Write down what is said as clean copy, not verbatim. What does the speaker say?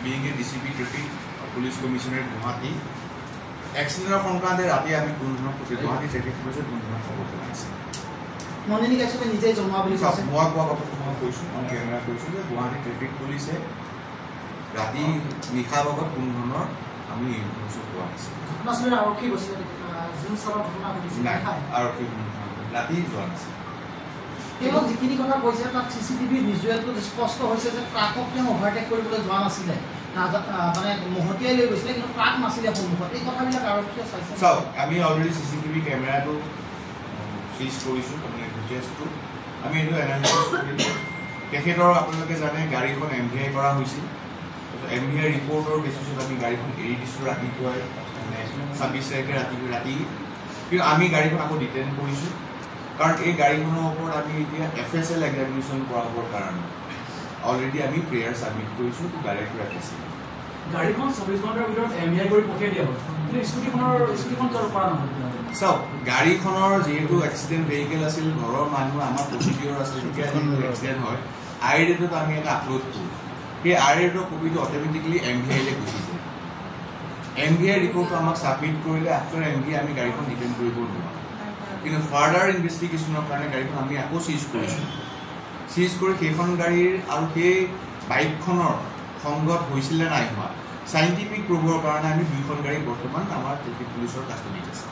being a DCP Traffic Police Commissioner Guwahati, accident সংক্ৰান্তে ৰাতি আমি কোনধৰণৰ Guwahati traffic পুলিচে কোনধৰণৰ খবৰ পাইছে মনিনী কাছবে নিজে জমা বুলি কৈছে মই কোৱা কথা মই কৈছোঁ মই কেমেৰা কৈছোঁ যে গুৱাহাটী ট্ৰেফিক পুলিচে ৰাতি নিশা বাবদ কোনধৰণৰ আমি ইনফৰমেশ্যন পোৱা আছে ঘটনাস্থলীৰ আৰক্ষী গৈছে যোন চৰৰ ঘটনা ঘটিছে নাই আৰক্ষী ৰাতি যোৱা নাছিল কেৱল যিখিনি কথা কৈছে তাত চিচিটিভি ভিজুৱেলটো স্পষ্ট হৈছে যে ট্ৰাকক তেওঁ অভাৰটেক কৰিবলৈ যোৱা নাছিলে মানে মহতিয়াই লৈ গৈছিলে কিন্তু ট্ৰাক নাছিলে সন্মুখত এই কথাবিলাক আৰক্ষীয়ে চাইছে চাওক আমি অলৰেডি চিচিটিভি কেমেৰাটো চিজ কৰিছোঁ মানে ফুটেজটো আমি এইটো এনালাইচিছ কৰিলোঁ তেখেতৰ আপোনালোকে জানে গাড়ীখন MVI কৰা হৈছিল MVI ৰিপৰ্টৰ বেচিছত আমি গাড়ীখন এৰি দিছোঁ ৰাতিপুৱাই মানে 26 তাৰিখে ৰাতি কিন্তু আমি গাড়ীখন আকৌ ডিটেইন কৰিছোঁ কাৰণ এই গাড়ীখনৰ ওপৰত আমি এতিয়া FSL এক্সামিনেশ্যন কৰাবৰ কাৰণে অলৰেডি আমি প্ৰেয়াৰ ছাবমিট কৰিছোঁ টু ডাইৰেক্টৰ FSL গাড়ীখন 24 ঘণ্টাৰ ভিতৰত MVI কৰি পঠিয়াই দিয়া হ'ল কিন্তু স্কুটিখন জল কৰা নহ'ল চাওক গাড়ীখনৰ যিহেতু এক্সিডেণ্ট ভেহিকেল আছিল ঘৰৰ মানুহ আমাৰ প্ৰচিডিঅ'ৰ আছিল তেতিয়া যিটো এক্সিডেণ্ট হয় IRAটোত আমি এটা আপলোড কৰোঁ সেই IRAটোৰ কপিটো অট'মেটিকেলি MVIলৈ গুচি যায় MVI ৰিপৰ্টটো আমাক ছাবমিট কৰিলে আফটাৰ MVI আমি গাড়ীখন ডিটেইন কৰিব নোৱাৰোঁ কিন্তু ফাৰ্ডাৰ ইনভেষ্টিগেশ্যনৰ কাৰণে গাড়ীখন আমি আকৌ চিজ কৰিছোঁ চিজ কৰি সেইখন গাড়ীৰ আৰু সেই বাইকখনৰ সংগত হৈছিলে নাই হোৱা চাইণ্টিফিক প্ৰ'ভৰ কাৰণে আমি দুইখন গাড়ী বৰ্তমান আমাৰ ট্ৰেফিক পুলিচৰ কাষ্টডিত আছে